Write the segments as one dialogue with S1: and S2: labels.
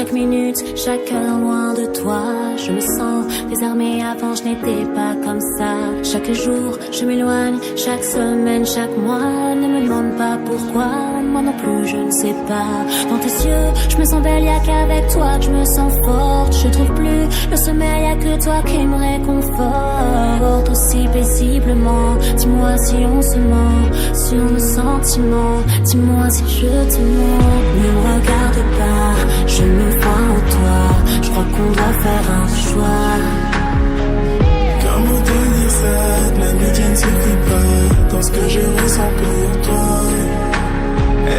S1: chaque minute, chaque heure loin de toi. Je me sens désarmée, avant je n'étais pas comme ça. Chaque jour, je m'éloigne, chaque semaine, chaque mois. Ne me demande pas pourquoi, moi non plus je ne sais pas. Dans tes yeux, je me sens belle, y'a qu'avec toi que je me sens forte. Je trouve plus le sommeil, y'a que toi qui me réconforte. Aussi paisiblement, dis-moi si on se ment sur nos sentiments, dis-moi si je te mens. Ne me regarde pas, je me vois en toi. Je crois qu'on doit faire un choix.
S2: Comment te dire ça, que l'amitié ne suffit pas dans ce que je ressens pour toi.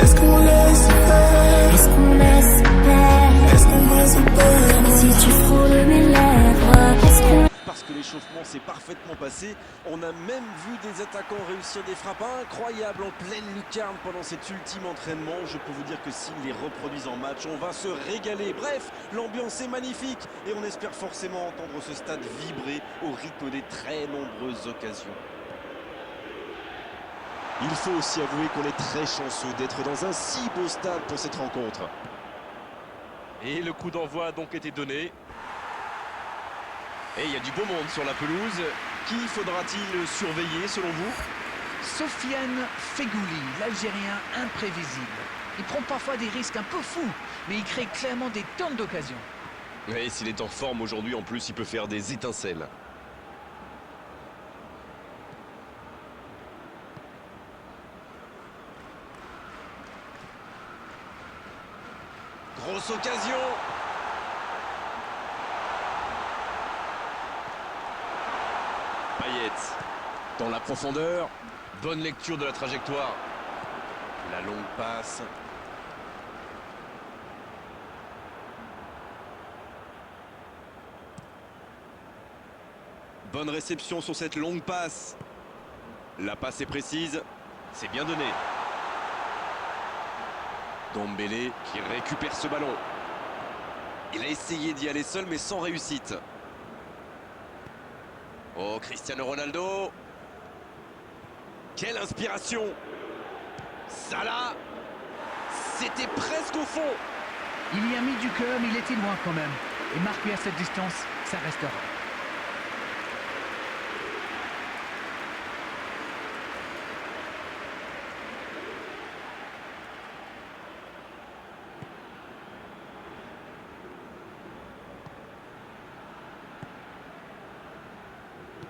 S2: Est-ce qu'on laisse faire?
S1: Est-ce qu'on laisse faire?
S2: Est-ce qu'on va se perdre?
S1: Si tu frôles mes lèvres, est-ce qu'on...
S3: Parce que l'échauffement s'est parfaitement passé. On a même vu des attaquants réussir des frappes incroyables en pleine lucarne pendant cet ultime entraînement. Je peux vous dire que s'ils les reproduisent en match, on va se régaler. Bref, l'ambiance est magnifique et on espère forcément entendre ce stade vibrer au rythme des très nombreuses occasions. Il faut aussi avouer qu'on est très chanceux d'être dans un si beau stade pour cette rencontre.
S4: Et le coup d'envoi a donc été donné. Et il y a du beau monde sur la pelouse. Qui faudra-t-il surveiller selon vous?
S5: Sofiane Feghouli, l'Algérien imprévisible. Il prend parfois des risques un peu fous, mais il crée clairement des tonnes d'occasions.
S4: Et s'il est en forme aujourd'hui, en plus, il peut faire des étincelles.
S3: Grosse occasion.
S4: Payet dans la profondeur. Bonne lecture de la trajectoire.
S3: La longue passe. Bonne réception sur cette longue passe. La passe est précise. C'est bien donné. Dombele qui récupère ce ballon. Il a essayé d'y aller seul mais sans réussite. Oh, Cristiano Ronaldo. Quelle inspiration. Salah. C'était presque au fond.
S5: Il y a mis du cœur, mais il était loin quand même. Et marqué à cette distance, ça restera.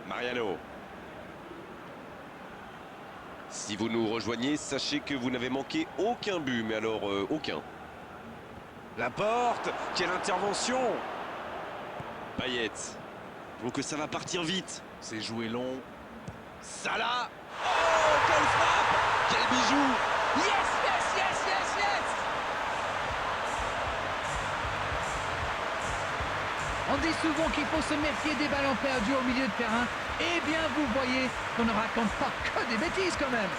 S3: Mariano. Si vous nous rejoignez, sachez que vous n'avez manqué aucun but, mais alors aucun. La porte, quelle intervention. Payet. Je trouve que ça va partir vite. C'est joué long. Salah. Oh, quelle frappe. Quel bijou.
S5: Yes, yes, yes, yes, yes. On dit souvent qu'il faut se méfier des ballons perdus au milieu de terrain. Eh bien, vous voyez qu'on ne raconte pas que des bêtises quand même.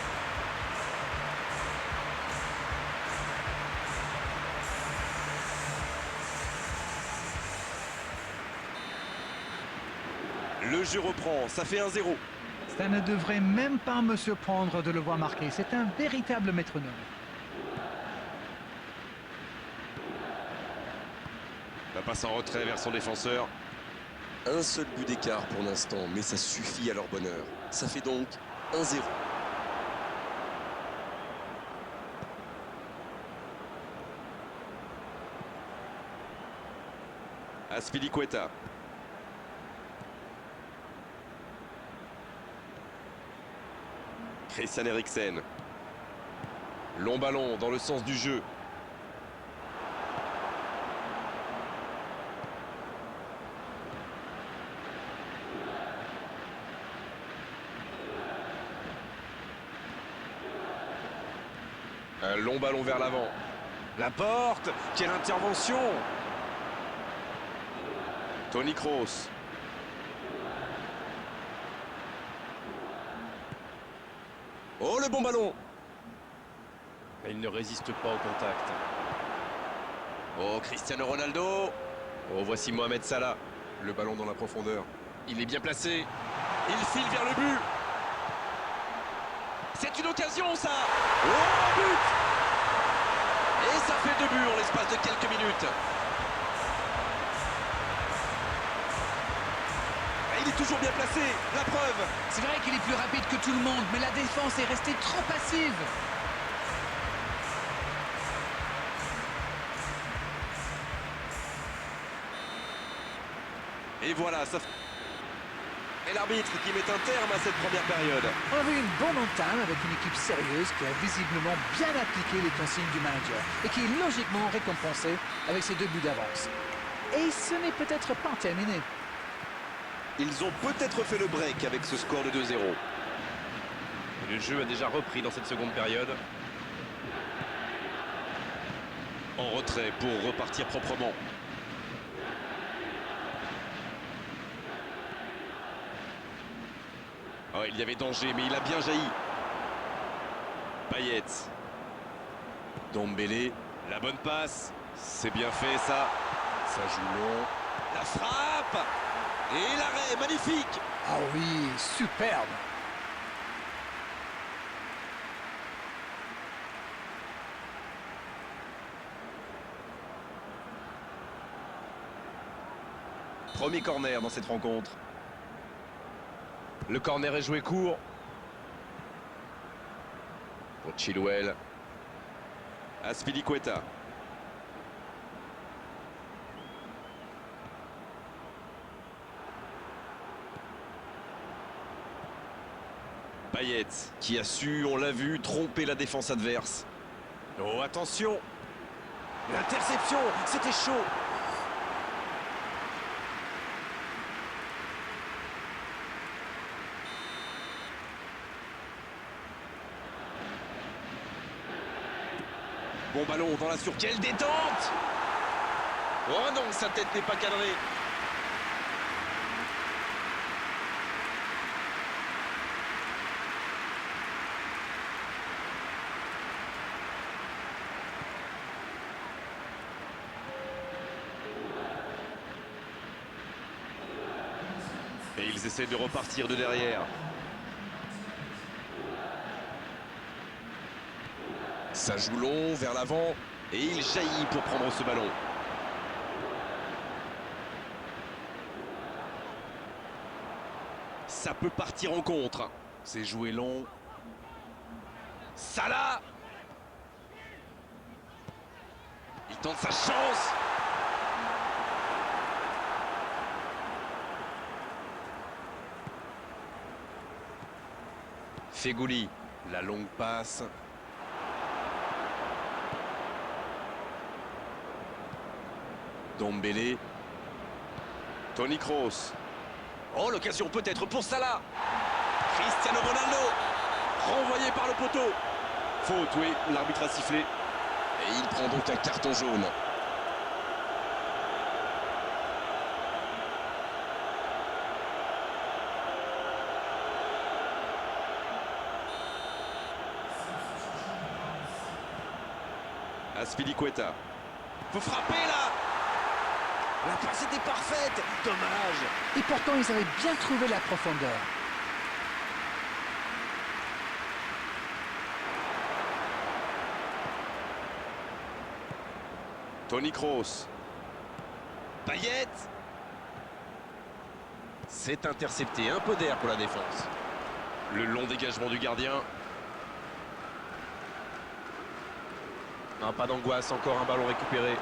S3: Le jeu reprend, ça fait 1-0.
S5: Ça ne devrait même pas me surprendre de le voir marquer. C'est un véritable métronome.
S3: La passe en retrait vers son défenseur. Un seul but d'écart pour l'instant, mais ça suffit à leur bonheur. Ça fait donc 1-0. Azpilicueta. Christian Eriksen. Long ballon dans le sens du jeu. Un long ballon vers l'avant. La porte. Quelle intervention. Toni Kroos. Oh, le bon ballon.
S4: Et il ne résiste pas au contact.
S3: Oh, Cristiano Ronaldo.
S4: Oh, voici Mohamed Salah.
S3: Le ballon dans la profondeur.
S4: Il est bien placé. Il file vers le but.
S3: C'est une occasion, ça. Oh, but. Et ça fait 2 buts en l'espace de quelques minutes. il est toujours bien placé. La preuve.
S5: C'est vrai qu'il est plus rapide que tout le monde, mais la défense est restée trop passive.
S3: Et voilà, ça... Et l'arbitre qui met un terme à cette première période.
S5: On a vu une bonne entame avec une équipe sérieuse qui a visiblement bien appliqué les consignes du manager et qui est logiquement récompensée avec ses 2 buts d'avance. Et ce n'est peut-être pas terminé.
S3: Ils ont peut-être fait le break avec ce score de 2-0.
S4: Le jeu a déjà repris dans cette seconde période.
S3: En retrait pour repartir proprement. Oh, il y avait danger, mais il a bien jailli. Payet. Dombele. La bonne passe. C'est bien fait, ça. Ça joue long. La frappe. Et l'arrêt, magnifique.
S5: Ah oui, superbe.
S3: Premier corner dans cette rencontre. Le corner est joué court. Pour Chilwell. Azpilicueta. Payet, qui a su, on l'a vu, tromper la défense adverse. Oh, attention! L'interception, c'était chaud! Bon ballon dans la surface. Quelle détente! Oh non, sa tête n'est pas cadrée. Et ils essaient de repartir de derrière. Ça joue long vers l'avant et il jaillit pour prendre ce ballon. Ça peut partir en contre. C'est joué long. Salah! Il tente sa chance. Fegouli, la longue passe. Dombele. Toni Kroos. Oh, l'occasion peut-être pour Salah. Cristiano Ronaldo. Renvoyé par le poteau. Faute, oui, l'arbitre a sifflé. Et il prend donc un carton jaune. Azpilicueta. Faut frapper là. La passe était parfaite. Dommage.
S5: Et pourtant, ils avaient bien trouvé la profondeur.
S3: Toni Kroos. Payet. C'est intercepté. Un peu d'air pour la défense. Le long dégagement du gardien. Non, pas d'angoisse. Encore un ballon récupéré.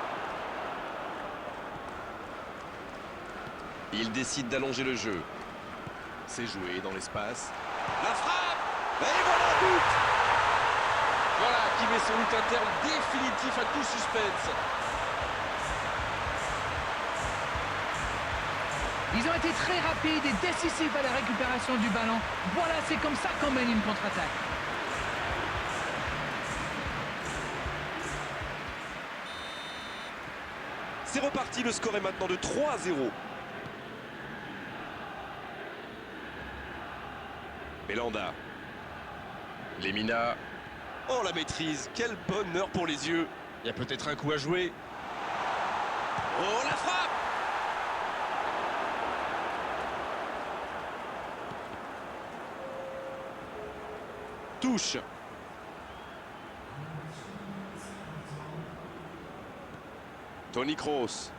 S3: Il décide d'allonger le jeu. C'est joué dans l'espace. La frappe. Et voilà le but. Voilà qui met sans doute un terme définitif à tout suspense.
S5: Ils ont été très rapides et décisifs à la récupération du ballon. Voilà, c'est comme ça qu'on mène une contre-attaque.
S3: C'est reparti, le score est maintenant de 3-0. Belanda. Lemina. Oh, la maîtrise, quel bonheur pour les yeux. Il y a peut-être un coup à jouer. Oh, la frappe. Touche. Toni Kroos.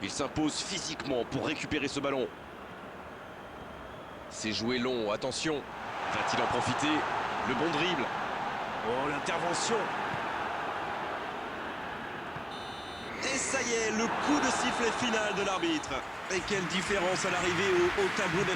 S3: Il s'impose physiquement pour récupérer ce ballon. C'est joué long, attention. Va-t-il en profiter? Le bon dribble. Oh, l'intervention. Et ça y est, le coup de sifflet final de l'arbitre. Et quelle différence à l'arrivée au tableau d'affichage.